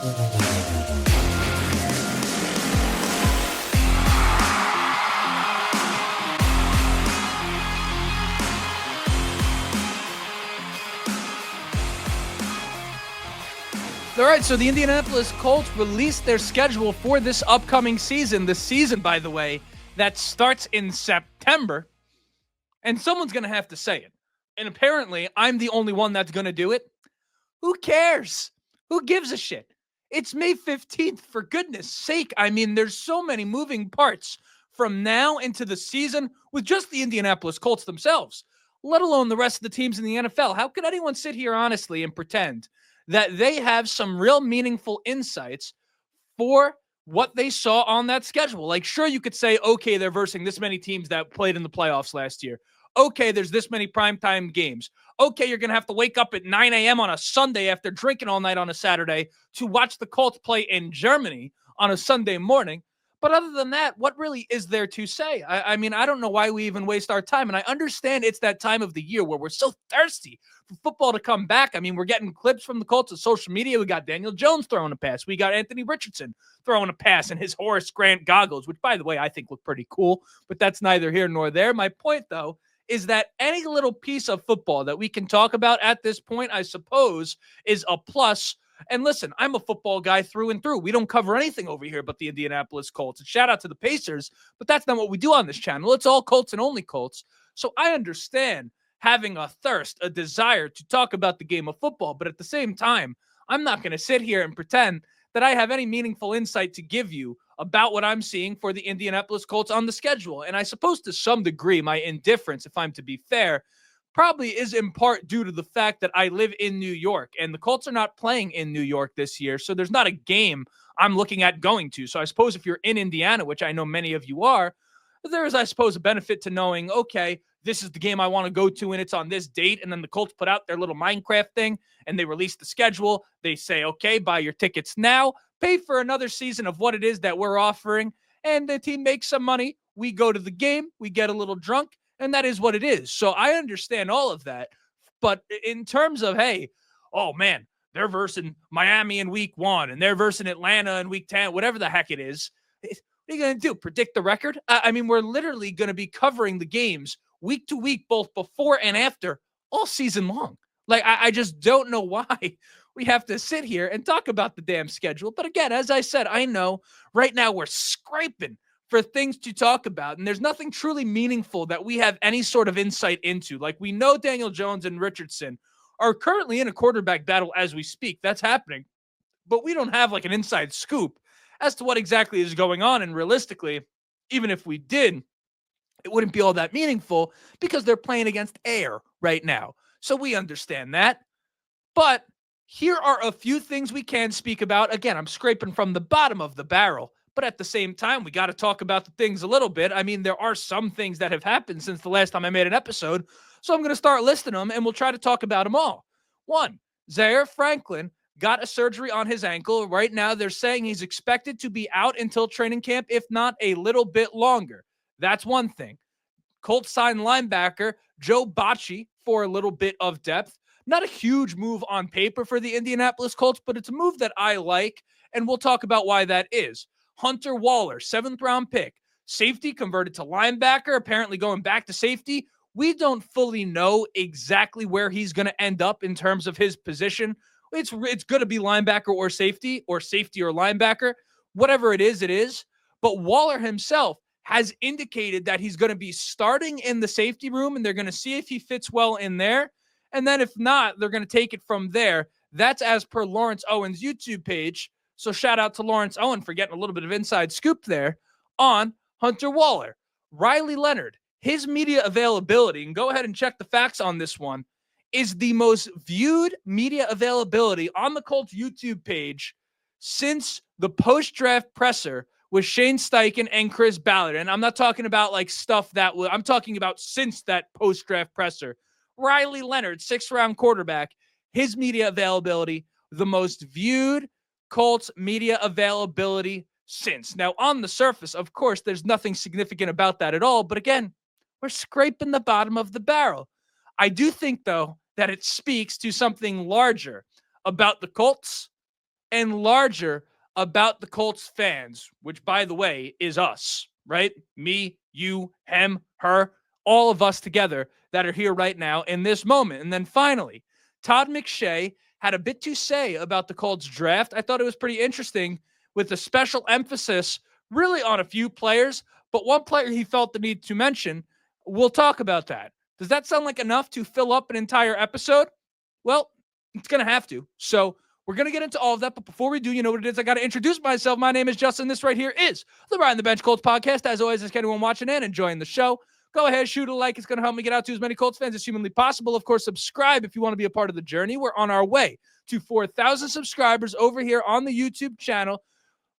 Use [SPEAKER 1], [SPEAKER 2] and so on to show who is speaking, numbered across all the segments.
[SPEAKER 1] All right, so the Indianapolis Colts released their schedule for this upcoming season. The season, by the way, that starts in September. And someone's going to have to say it. And apparently, I'm the only one that's going to do it. Who cares? Who gives a shit? It's May 15th, for goodness sake. I mean, there's so many moving parts from now into the season with just the Indianapolis Colts themselves, let alone the rest of the teams in the NFL. How could anyone sit here honestly and pretend that they have some real meaningful insights for what they saw on that schedule? Like, sure, you could say, okay, they're versing this many teams that played in the playoffs last year. Okay, there's this many primetime games. Okay, you're going to have to wake up at 9 a.m. on a Sunday after drinking all night on a Saturday to watch the Colts play in Germany on a Sunday morning. But other than that, what really is there to say? I mean, I don't know why we even waste our time. And I understand it's that time of the year where we're so thirsty for football to come back. I mean, we're getting clips from the Colts on social media. We got Daniel Jones throwing a pass. We got Anthony Richardson throwing a pass in his Horace Grant goggles, which, by the way, I think look pretty cool. But that's neither here nor there. My point, though, is that any little piece of football that we can talk about at this point, I suppose, is a plus. And listen, I'm a football guy through and through. We don't cover anything over here but the Indianapolis Colts. And shout out to the Pacers, but that's not what we do on this channel. It's all Colts and only Colts. So I understand having a thirst, a desire to talk about the game of football. But at the same time, I'm not going to sit here and pretend that I have any meaningful insight to give you about what I'm seeing for the Indianapolis Colts on the schedule. And I suppose to some degree, my indifference, if I'm to be fair, probably is in part due to the fact that I live in New York and the Colts are not playing in New York this year. So there's not a game I'm looking at going to. So I suppose if you're in Indiana, which I know many of you are, there is, I suppose, a benefit to knowing, okay, this is the game I want to go to and it's on this date. And then the Colts put out their little Minecraft thing and they release the schedule. They say, okay, buy your tickets now, pay for another season of what it is that we're offering. And the team makes some money. We go to the game, we get a little drunk, and that is what it is. So I understand all of that. But in terms of, hey, oh man, they're versing Miami in week 1 and they're versing Atlanta in week 10, whatever the heck it is. What are you going to do? Predict the record? I mean, we're literally going to be covering the games week to week, both before and after, all season long. Like, I just don't know why we have to sit here and talk about the damn schedule. But again, as I said, I know right now we're scraping for things to talk about, and there's nothing truly meaningful that we have any sort of insight into. Like, we know Daniel Jones and Richardson are currently in a quarterback battle as we speak. That's happening. But we don't have like an inside scoop as to what exactly is going on. And realistically, even if we did, it wouldn't be all that meaningful because they're playing against air right now. So we understand that. But here are a few things we can speak about. Again, I'm scraping from the bottom of the barrel. But at the same time, we got to talk about the things a little bit. I mean, there are some things that have happened since the last time I made an episode. So I'm going to start listing them, and we'll try to talk about them all. 1, Zaire Franklin got a surgery on his ankle. Right now, they're saying he's expected to be out until training camp, if not a little bit longer. That's one thing. Colts signed linebacker Joe Bocci for a little bit of depth. Not a huge move on paper for the Indianapolis Colts, but it's a move that I like, and we'll talk about why that is. Hunter Wohler, 7th-round pick. Safety converted to linebacker, apparently going back to safety. We don't fully know exactly where he's going to end up in terms of his position. It's going to be linebacker or safety or linebacker. Whatever it is, it is. But Wohler himself has indicated that he's going to be starting in the safety room, and they're going to see if he fits well in there. And then if not, they're going to take it from there. That's as per Lawrence Owen's YouTube page. So shout out to Lawrence Owen for getting a little bit of inside scoop there on Hunter Wohler. Riley Leonard, his media availability, and go ahead and check the facts on this one, is the most viewed media availability on the Colts YouTube page since the post-draft presser with Shane Steichen and Chris Ballard. And I'm not talking about like stuff that I'm talking about since that post-draft presser. Riley Leonard, 6th-round quarterback, his media availability, the most viewed Colts media availability since. Now, on the surface, of course, there's nothing significant about that at all. But again, we're scraping the bottom of the barrel. I do think, though, that it speaks to something larger about the Colts and larger about the Colts fans, which, by the way, is us, right? Me, you, him, her, all of us together that are here right now in this moment. And then finally, Todd McShay had a bit to say about the Colts draft. I thought it was pretty interesting, with a special emphasis really on a few players, but one player he felt the need to mention. We'll talk about that. Does that sound like enough to fill up an entire episode? Well, it's going to have to. So we're going to get into all of that. But before we do, you know what it is. I got to introduce myself. My name is Justin. This right here is the Behind the Bench Colts podcast. As always, is anyone watching and enjoying the show, go ahead, shoot a like. It's going to help me get out to as many Colts fans as humanly possible. Of course, subscribe if you want to be a part of the journey. We're on our way to 4,000 subscribers over here on the YouTube channel.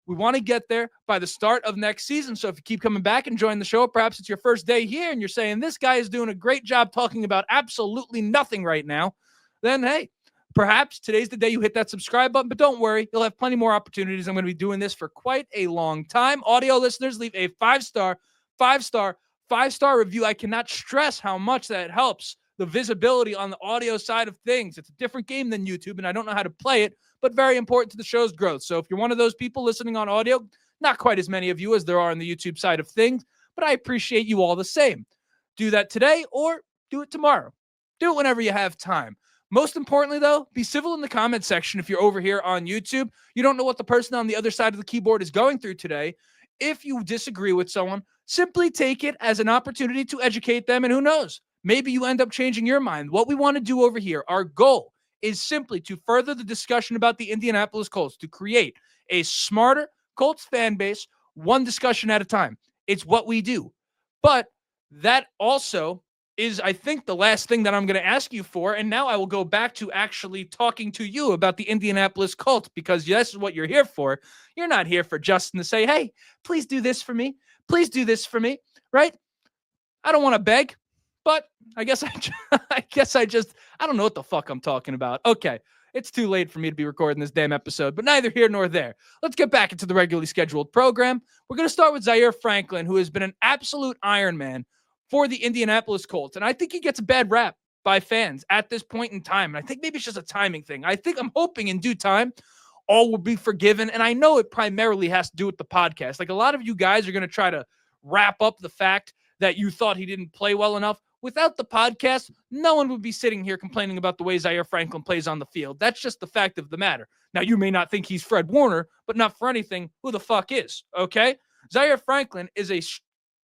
[SPEAKER 1] We want to get there by the start of next season. So if you keep coming back and join the show, perhaps it's your first day here and you're saying, this guy is doing a great job talking about absolutely nothing right now, then hey, perhaps today's the day you hit that subscribe button. But don't worry, you'll have plenty more opportunities. I'm going to be doing this for quite a long time. Audio listeners, leave a five-star review. I cannot stress how much that helps the visibility on the audio side of things. It's a different game than YouTube, and I don't know how to play it, but very important to the show's growth. So if you're one of those people listening on audio, not quite as many of you as there are on the YouTube side of things, but I appreciate you all the same. Do that today or do it tomorrow. Do it whenever you have time. Most importantly, though, be civil in the comment section if you're over here on YouTube. You don't know what the person on the other side of the keyboard is going through today. If you disagree with someone, simply take it as an opportunity to educate them, and who knows? Maybe you end up changing your mind. What we want to do over here, our goal is simply to further the discussion about the Indianapolis Colts, to create a smarter Colts fan base, one discussion at a time. It's what we do. But that also is, I think, the last thing that I'm going to ask you for. And now I will go back to actually talking to you about the Indianapolis Colts, because this is what you're here for. You're not here for Justin to say, hey, please do this for me. Please do this for me, right? I don't want to beg, but I guess I don't know what the fuck I'm talking about. Okay, it's too late for me to be recording this damn episode, but neither here nor there. Let's get back into the regularly scheduled program. We're going to start with Zaire Franklin, who has been an absolute Iron Man for the Indianapolis Colts. And I think he gets a bad rap by fans at this point in time. And I think maybe it's just a timing thing. I'm hoping in due time, all will be forgiven. And I know it primarily has to do with the podcast. Like, a lot of you guys are going to try to wrap up the fact that you thought he didn't play well enough. Without the podcast, no one would be sitting here complaining about the way Zaire Franklin plays on the field. That's just the fact of the matter. Now, you may not think he's Fred Warner, but not for anything, who the fuck is, okay? Zaire Franklin is a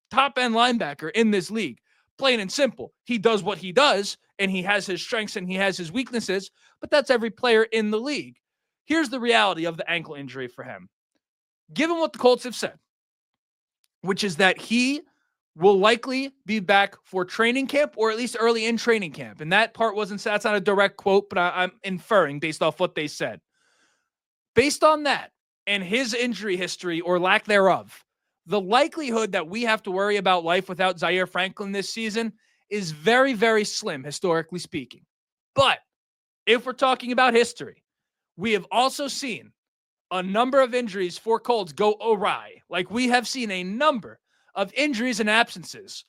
[SPEAKER 1] top-end linebacker in this league. Plain and simple. He does what he does, and he has his strengths and he has his weaknesses, but that's every player in the league. Here's the reality of the ankle injury for him. Given what the Colts have said, which is that he will likely be back for training camp, or at least early in training camp. And that part that's not a direct quote, but I'm inferring based off what they said. Based on that and his injury history or lack thereof, the likelihood that we have to worry about life without Zaire Franklin this season is very, very slim, historically speaking. But if we're talking about history, we have also seen a number of injuries for Colts go awry. Like, we have seen a number of injuries and absences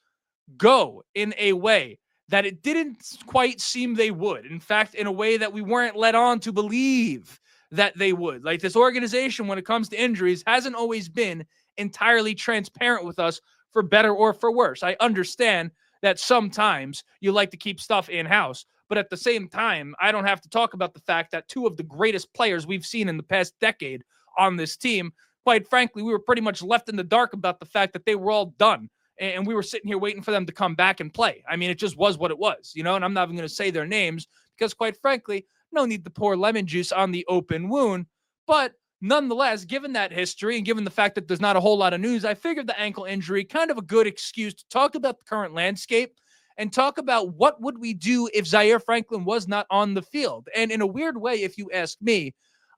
[SPEAKER 1] go in a way that it didn't quite seem they would. In fact, in a way that we weren't led on to believe that they would. Like, this organization, when it comes to injuries, hasn't always been entirely transparent with us, for better or for worse. I understand that sometimes you like to keep stuff in-house, but at the same time, I don't have to talk about the fact that two of the greatest players we've seen in the past decade on this team, quite frankly, we were pretty much left in the dark about the fact that they were all done. And we were sitting here waiting for them to come back and play. I mean, it just was what it was, and I'm not even going to say their names because, quite frankly, no need to pour lemon juice on the open wound. But nonetheless, given that history and given the fact that there's not a whole lot of news, I figured the ankle injury, kind of a good excuse to talk about the current landscape and talk about what would we do if Zaire Franklin was not on the field. And in a weird way, if you ask me,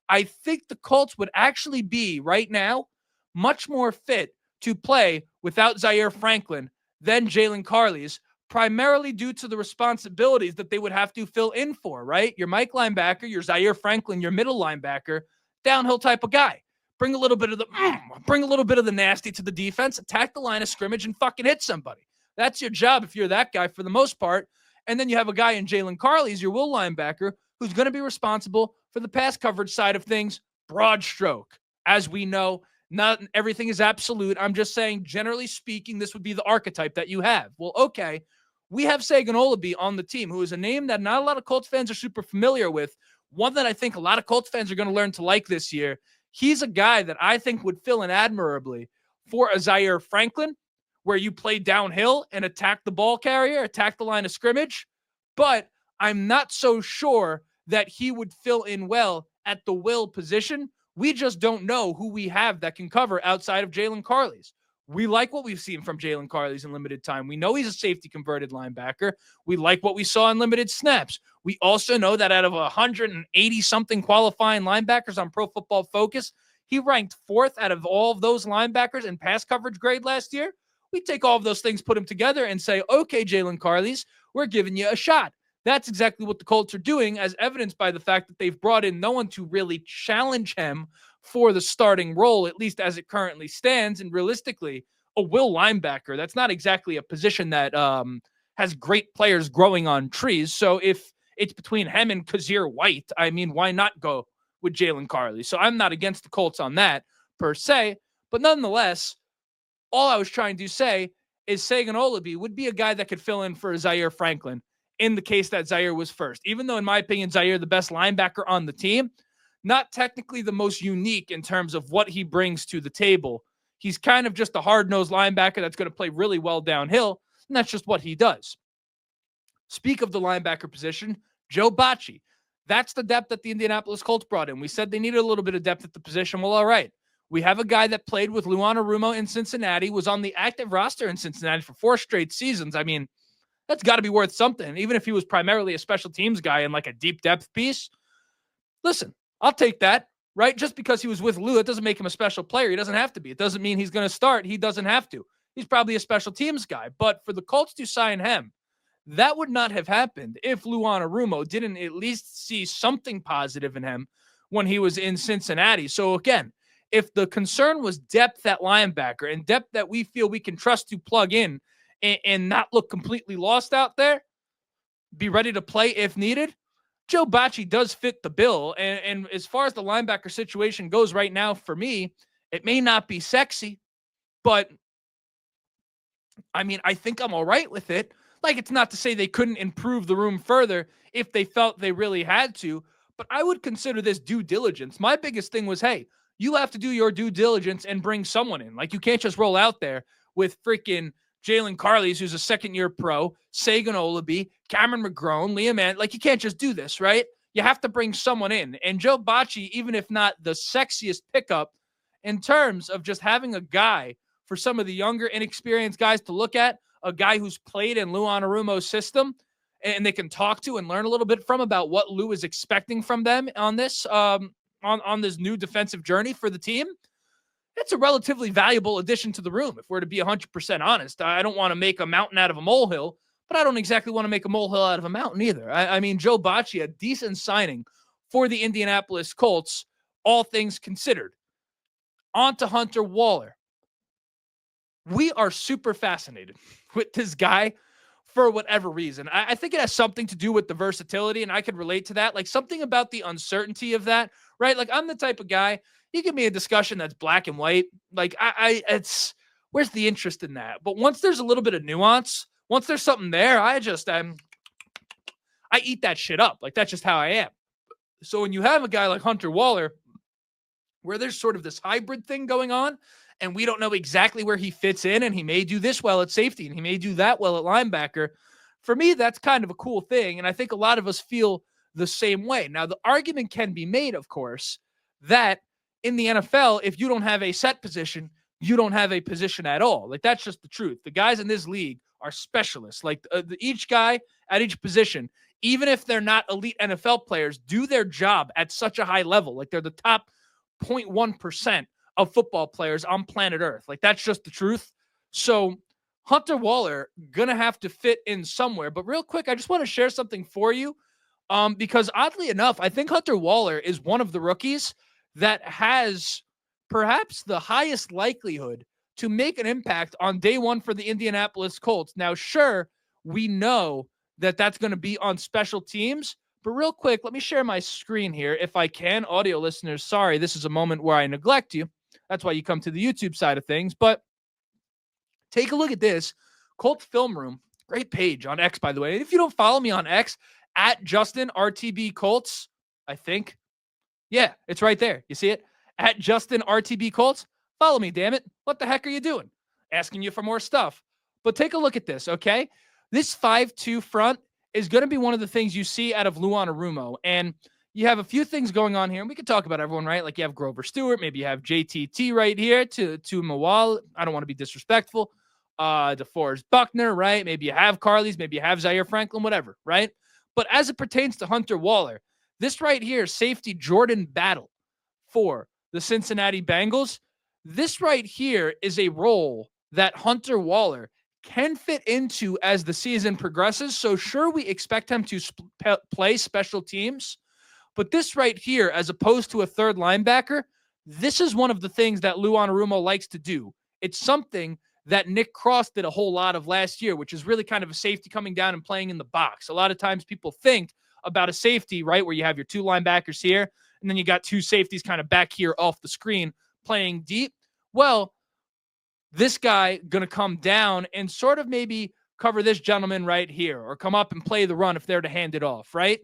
[SPEAKER 1] I think the Colts would actually be, right now, much more fit to play without Zaire Franklin than Jalen Carley's, primarily due to the responsibilities that they would have to fill in for, right? Your Mike linebacker, your Zaire Franklin, your middle linebacker, downhill type of guy. Bring a little bit of the nasty to the defense, attack the line of scrimmage, and fucking hit somebody. That's your job if you're that guy for the most part. And then you have a guy in Jalen Carley's, your will linebacker, who's going to be responsible for the pass coverage side of things broad stroke. As we know, not everything is absolute. I'm just saying, generally speaking, this would be the archetype that you have. Well, okay, we have Sagan Olabi on the team, who is a name that not a lot of Colts fans are super familiar with. One that I think a lot of Colts fans are going to learn to like this year. He's a guy that I think would fill in admirably for a Zaire Franklin, where you play downhill and attack the ball carrier, attack the line of scrimmage. But I'm not so sure that he would fill in well at the will position. We just don't know who we have that can cover outside of Jalen Carley's. We like what we've seen from Jalen Carley's in limited time. We know he's a safety converted linebacker. We like what we saw in limited snaps. We also know that out of 180 something qualifying linebackers on Pro Football Focus, he ranked 4th out of all of those linebackers in pass coverage grade last year. We take all of those things, put them together, and say, okay, Jalen Carley's, we're giving you a shot. That's exactly what the Colts are doing, as evidenced by the fact that they've brought in no one to really challenge him for the starting role, at least as it currently stands. And realistically, a will linebacker, that's not exactly a position that has great players growing on trees. So if it's between him and Kazir White, I mean, why not go with Jalen Carley? So I'm not against the Colts on that per se, but nonetheless, all I was trying to say is Sagan Olabi would be a guy that could fill in for Zaire Franklin in the case that Zaire was first. Even though, in my opinion, Zaire, the best linebacker on the team, not technically the most unique in terms of what he brings to the table. He's kind of just a hard-nosed linebacker that's going to play really well downhill, and that's just what he does. Speak of the linebacker position, Joe Bacci. That's the depth that the Indianapolis Colts brought in. We said they needed a little bit of depth at the position. Well, all right. We have a guy that played with Luanarumo in Cincinnati, was on the active roster in Cincinnati for 4 straight seasons. I mean, that's got to be worth something, even if he was primarily a special teams guy and like a deep depth piece. Listen, I'll take that, right? Just because he was with Lou, it doesn't make him a special player. He doesn't have to be. It doesn't mean he's going to start. He doesn't have to. He's probably a special teams guy. But for the Colts to sign him, that would not have happened if Luanarumo didn't at least see something positive in him when he was in Cincinnati. So again, if the concern was depth at linebacker and depth that we feel we can trust to plug in and not look completely lost out there, be ready to play if needed, Joe Bacci does fit the bill. And as far as the linebacker situation goes right now, for me, it may not be sexy, but I mean, I think I'm all right with it. Like, it's not to say they couldn't improve the room further if they felt they really had to, but I would consider this due diligence. My biggest thing was, hey, you have to do your due diligence and bring someone in. Like, you can't just roll out there with freaking Jalen Carley's, who's a second-year pro, Sagan Olabi, Cameron McGrone, Liam Ant. Like, you can't just do this, right? You have to bring someone in. And Joe Bacci, even if not the sexiest pickup in terms of just having a guy for some of the younger, inexperienced guys to look at, a guy who's played in Lou Anarumo's system and they can talk to and learn a little bit from about what Lou is expecting from them on this on this new defensive journey for the team. It's a relatively valuable addition to the room, if we're to be 100% honest. I don't want to make a mountain out of a molehill, but I don't exactly want to make a molehill out of a mountain either. I mean, Joe Bacci, a decent signing for the Indianapolis Colts, all things considered. On to Hunter Wohler. We are super fascinated with this guy for whatever reason. I think it has something to do with the versatility, and I could relate to that. Like, something about the uncertainty of that, right? Like, I'm the type of guy, you give me a discussion that's black and white. Like, it's, where's the interest in that? But once there's a little bit of nuance, once there's something there, I eat that shit up. Like, that's just how I am. So when you have a guy like Hunter Wohler, where there's sort of this hybrid thing going on, and we don't know exactly where he fits in, and he may do this well at safety, and he may do that well at linebacker. For me, that's kind of a cool thing, and I think a lot of us feel the same way. Now, the argument can be made, of course, that in the NFL, if you don't have a set position, you don't have a position at all. Like, that's just the truth. The guys in this league are specialists. Like, each guy at each position, even if they're not elite NFL players, do their job at such a high level. Like, they're the top 0.1% of football players on planet Earth. Like, that's just the truth. So Hunter Wohler gonna have to fit in somewhere. But real quick, I just want to share something for you, because oddly enough, I think Hunter Wohler is one of the rookies that has perhaps the highest likelihood to make an impact on day one for the Indianapolis Colts. Now, sure, we know that that's going to be on special teams, But real quick, let me share my screen here if I can. Audio listeners, sorry, this is a moment where I neglect you. That's why you come to the YouTube side of things. But take a look at this. Colt Film Room, great page on X, by the way. If you don't follow me on X, at Justin RTB Colts, I think. Yeah, it's right there. You see it? At Justin RTB Colts. Follow me, damn it. What the heck are you doing? Asking you for more stuff. But take a look at this, okay? This 5-2 front is going to be one of the things you see out of Luan Arumo. And you have a few things going on here. And we can talk about everyone, right? Like you have Grover Stewart. Maybe you have JTT right here to Mawal. I don't want to be disrespectful. DeForest Buckner, right? Maybe you have Carly's. Maybe you have Zaire Franklin, whatever, right? But as it pertains to Hunter Wohler, this right here, safety Jordan Battle for the Cincinnati Bengals, this right here is a role that Hunter Wohler can fit into as the season progresses. So sure, we expect him to play special teams, but this right here, as opposed to a third linebacker, this is one of the things that Lou Anarumo likes to do. It's something that Nick Cross did a whole lot of last year, which is really kind of a safety coming down and playing in the box. A lot of times people think about a safety, right, where you have your two linebackers here, and then you got two safeties kind of back here off the screen playing deep. Well, this guy going to come down and sort of maybe cover this gentleman right here or come up and play the run if they're to hand it off, right?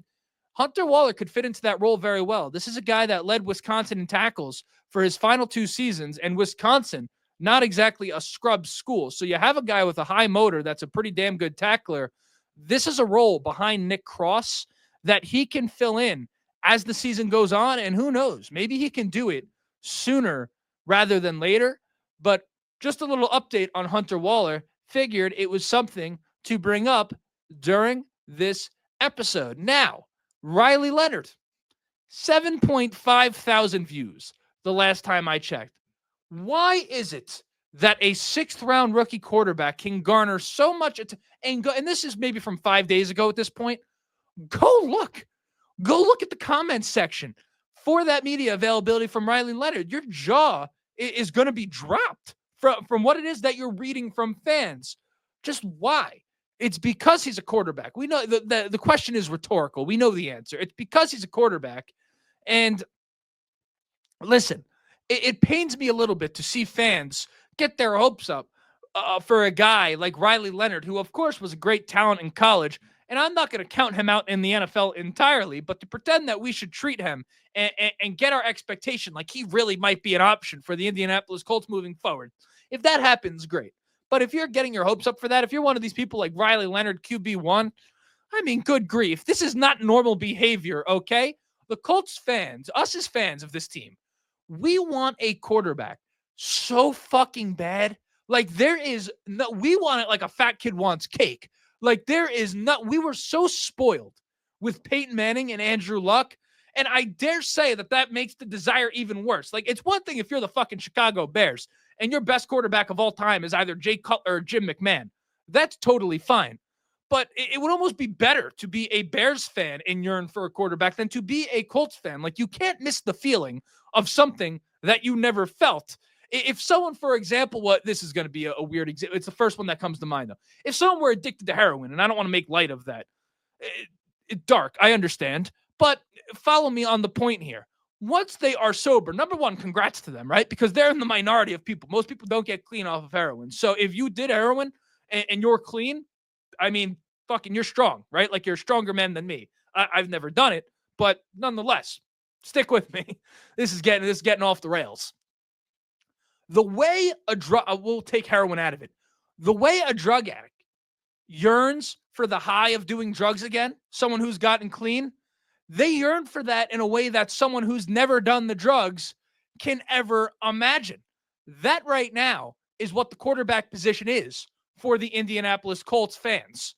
[SPEAKER 1] Hunter Wohler could fit into that role very well. This is a guy that led Wisconsin in tackles for his final 2 seasons, and Wisconsin, not exactly a scrub school. So you have a guy with a high motor that's a pretty damn good tackler. This is a role behind Nick Cross that he can fill in as the season goes on, and who knows, maybe he can do it sooner rather than later. But just a little update on Hunter Wohler. Figured it was something to bring up during this episode. Now, Riley Leonard, 7.5 thousand views the last time I checked. Why is it that a 6th-round rookie quarterback can garner so much and this is maybe from 5 days ago at this point? Go look at the comments section for that media availability from Riley Leonard. Your jaw is going to be dropped from what it is that you're reading from fans. Just why? It's because he's a quarterback. We know the question is rhetorical. We know the answer. It's because he's a quarterback. And listen, it pains me a little bit to see fans get their hopes up for a guy like Riley Leonard, who, of course, was a great talent in college. And I'm not going to count him out in the NFL entirely, but to pretend that we should treat him and get our expectation like he really might be an option for the Indianapolis Colts moving forward. If that happens, great. But if you're getting your hopes up for that, if you're one of these people like Riley Leonard, QB1, I mean, good grief. This is not normal behavior, okay? The Colts fans, us as fans of this team, we want a quarterback so fucking bad. Like there is no, we want it like a fat kid wants cake. Like there is not, we were so spoiled with Peyton Manning and Andrew Luck. And I dare say that makes the desire even worse. Like it's one thing if you're the fucking Chicago Bears and your best quarterback of all time is either Jay Cutler or Jim McMahon. That's totally fine. But it would almost be better to be a Bears fan and yearn for a quarterback than to be a Colts fan. Like you can't miss the feeling of something that you never felt. If someone, for example, this is going to be a weird example. It's the first one that comes to mind, though. If someone were addicted to heroin, and I don't want to make light of that, dark, I understand. But follow me on the point here. Once they are sober, number one, congrats to them, right? Because they're in the minority of people. Most people don't get clean off of heroin. So if you did heroin and you're clean, I mean, fucking, you're strong, right? Like you're a stronger man than me. I've never done it, but nonetheless, stick with me. This is getting off the rails. The way we'll take heroin out of it. The way a drug addict yearns for the high of doing drugs again, someone who's gotten clean, they yearn for that in a way that someone who's never done the drugs can ever imagine. That right now is what the quarterback position is for the Indianapolis Colts fans.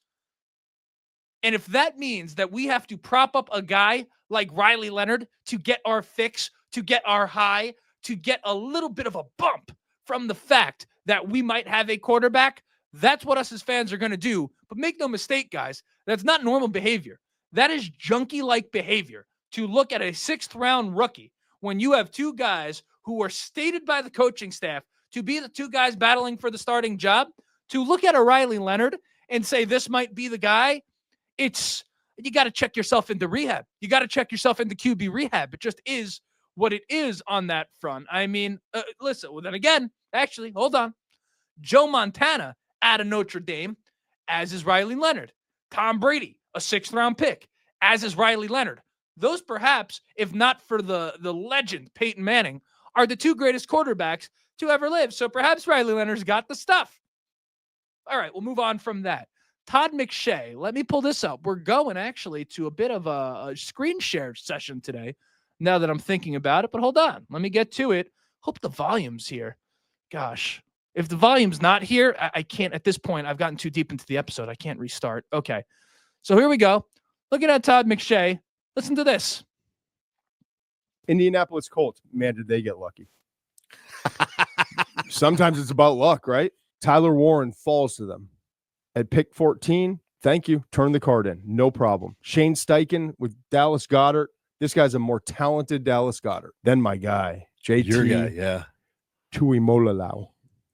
[SPEAKER 1] And if that means that we have to prop up a guy like Riley Leonard to get our fix, to get our high, to get a little bit of a bump from the fact that we might have a quarterback, that's what us as fans are going to do. But make no mistake, guys, that's not normal behavior. That is junkie-like behavior to look at a 6th-round rookie when you have two guys who were stated by the coaching staff to be the two guys battling for the starting job, to look at a Riley Leonard and say this might be the guy. It's you got to check yourself into rehab. You got to check yourself into QB rehab. It just is what it is on that front. I mean, listen, well, then again, actually, hold on. Joe Montana out of Notre Dame, as is Riley Leonard. Tom Brady, a 6th-round pick, as is Riley Leonard. Those perhaps, if not for the legend Peyton Manning, are the 2 greatest quarterbacks to ever live. So perhaps Riley Leonard's got the stuff. All right, we'll move on from that. Todd McShay, let me pull this up. We're going actually to a bit of a screen share session today, now that I'm thinking about it. But hold on, let me get to it. Hope the volume's here. Gosh, if the volume's not here, I can't, at this point, I've gotten too deep into the episode. I can't restart. Okay, so here we go. Looking at Todd McShay. Listen to this.
[SPEAKER 2] Indianapolis Colts, man, did they get lucky. Sometimes it's about luck, right? Tyler Warren falls to them. At pick 14, thank you. Turn the card in. No problem. Shane Steichen with Dallas Goedert. This guy's a more talented Dallas Goedert than my guy, JT.
[SPEAKER 3] Your guy, yeah.
[SPEAKER 2] Tuimoloau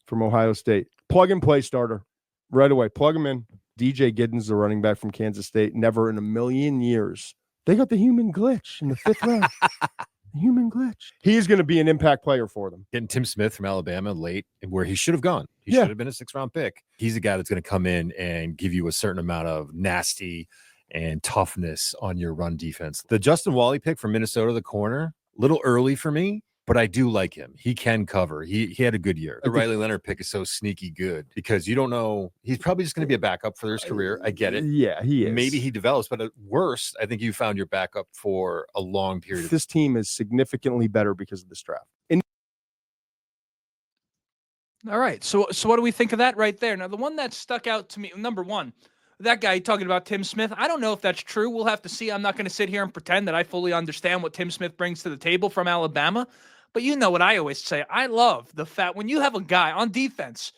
[SPEAKER 2] from Ohio State. Plug and play starter right away. Plug him in. DJ Giddens, the running back from Kansas State. Never in a million years. They got the human glitch in the 5th round. Human glitch. He's going to be an impact player for them.
[SPEAKER 3] Getting Tim Smith from Alabama late, where he should have gone. He should have been a 6th-round pick. He's a guy that's going to come in and give you a certain amount of nasty and toughness on your run defense. The Justin Wally pick from Minnesota, the corner, a little early for me, but I do like him. He can cover. He had a good year. The Riley Leonard pick is so sneaky good because you don't know. He's probably just going to be a backup for his career. I get it.
[SPEAKER 2] Yeah, he is.
[SPEAKER 3] Maybe he develops, but at worst, I think you found your backup for a long period.
[SPEAKER 2] This team is significantly better because of this draft.
[SPEAKER 1] All right. So what do we think of that right there? Now, the one that stuck out to me, number one, that guy talking about Tim Smith, I don't know if that's true. We'll have to see. I'm not going to sit here and pretend that I fully understand what Tim Smith brings to the table from Alabama. But you know what I always say. I love the fact when you have a guy on defense,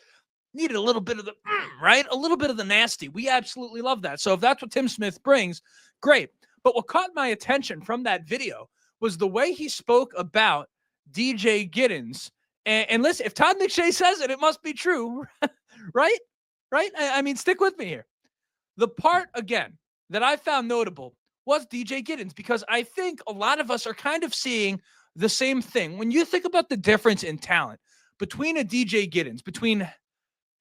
[SPEAKER 1] needed a little bit of the, right? A little bit of the nasty. We absolutely love that. So if that's what Tim Smith brings, great. But what caught my attention from that video was the way he spoke about DJ Giddens. And listen, if Todd McShay says it, it must be true, right? Right? I mean, stick with me here. The part, again, that I found notable was DJ Giddens, because I think a lot of us are kind of seeing the same thing. When you think about the difference in talent between a DJ Giddens, between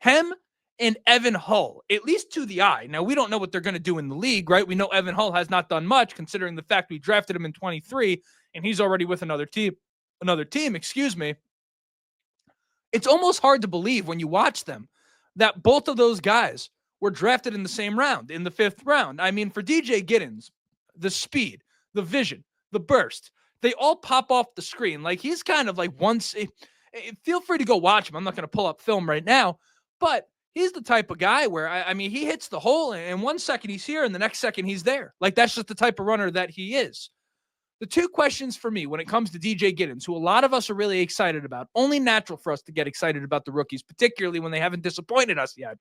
[SPEAKER 1] him and Evan Hull, at least to the eye. Now, we don't know what they're going to do in the league, right? We know Evan Hull has not done much, considering the fact we drafted him in 23, and he's already with another team, excuse me. It's almost hard to believe when you watch them that both of those guys were drafted in the same round, in the 5th round. I mean, for DJ Giddens, the speed, the vision, the burst, they all pop off the screen. Like, he's kind of like feel free to go watch him. I'm not going to pull up film right now, but he's the type of guy where, I mean, he hits the hole and 1 second he's here and the next second he's there. Like, that's just the type of runner that he is. The 2 questions for me when it comes to DJ Giddens, who a lot of us are really excited about, only natural for us to get excited about the rookies, particularly when they haven't disappointed us yet.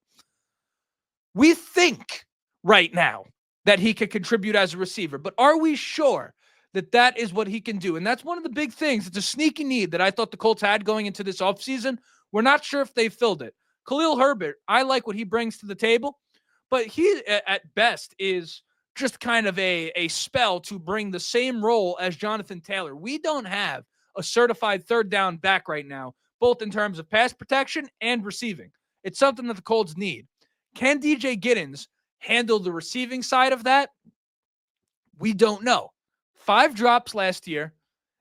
[SPEAKER 1] We think right now that he could contribute as a receiver, but are we sure that that is what he can do? And that's one of the big things. It's a sneaky need that I thought the Colts had going into this offseason. We're not sure if they filled it. Khalil Herbert, I like what he brings to the table, but he at best is just kind of a spell to bring the same role as Jonathan Taylor. We don't have a certified 3rd down back right now, both in terms of pass protection and receiving. It's something that the Colts need. Can DJ Giddens handle the receiving side of that? We don't know. 5 drops last year,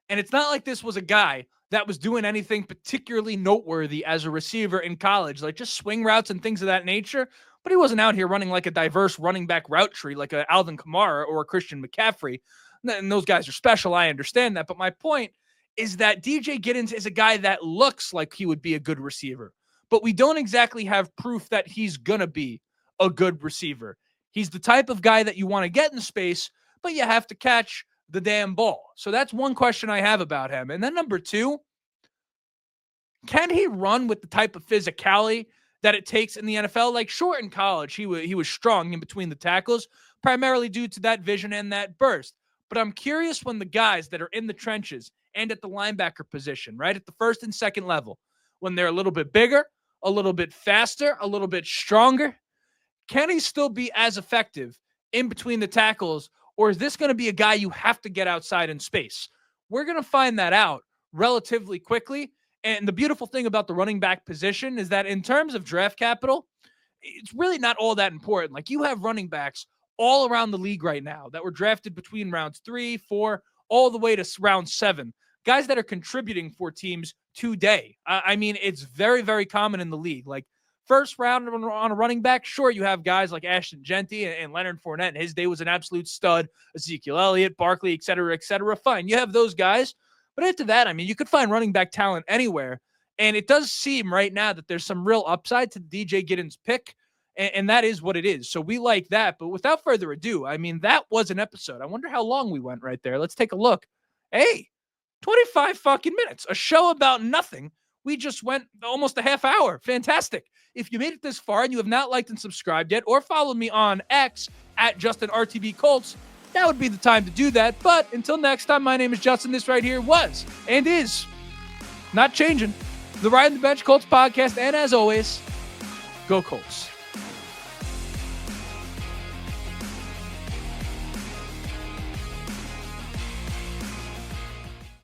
[SPEAKER 1] and it's not like this was a guy that was doing anything particularly noteworthy as a receiver in college, like just swing routes and things of that nature. But he wasn't out here running like a diverse running back route tree like a Alvin Kamara or a Christian McCaffrey. And those guys are special. I understand that. But my point is that DJ Giddens is a guy that looks like he would be a good receiver, but we don't exactly have proof that he's going to be a good receiver. He's the type of guy that you want to get in space, but you have to catch the damn ball. So that's one question I have about him. And then number 2, can he run with the type of physicality that it takes in the NFL? Like, sure, in college, he was strong in between the tackles, primarily due to that vision and that burst. But I'm curious when the guys that are in the trenches and at the linebacker position, right, at the 1st and 2nd level, when they're a little bit bigger, a little bit faster, a little bit stronger, can he still be as effective in between the tackles, or is this going to be a guy you have to get outside in space? We're going to find that out relatively quickly. And the beautiful thing about the running back position is that in terms of draft capital, it's really not all that important. Like, you have running backs all around the league right now that were drafted between rounds 3, 4, all the way to round 7. Guys that are contributing for teams today. I mean, it's very, very common in the league. Like, first round on a running back, sure, you have guys like Ashton Genty and Leonard Fournette. In his day was an absolute stud. Ezekiel Elliott, Barkley, et cetera, et cetera. Fine, you have those guys. But after that, I mean, you could find running back talent anywhere. And it does seem right now that there's some real upside to the DJ Giddens pick. And that is what it is. So we like that. But without further ado, I mean, that was an episode. I wonder how long we went right there. Let's take a look. Hey, 25 fucking minutes. A show about nothing. We just went almost a half hour. Fantastic. If you made it this far and you have not liked and subscribed yet, or followed me on X at JustinRTBColts, that would be the time to do that. But until next time, my name is Justin. This right here was and is not changing. The Ride on the Bench Colts podcast. And as always, go Colts.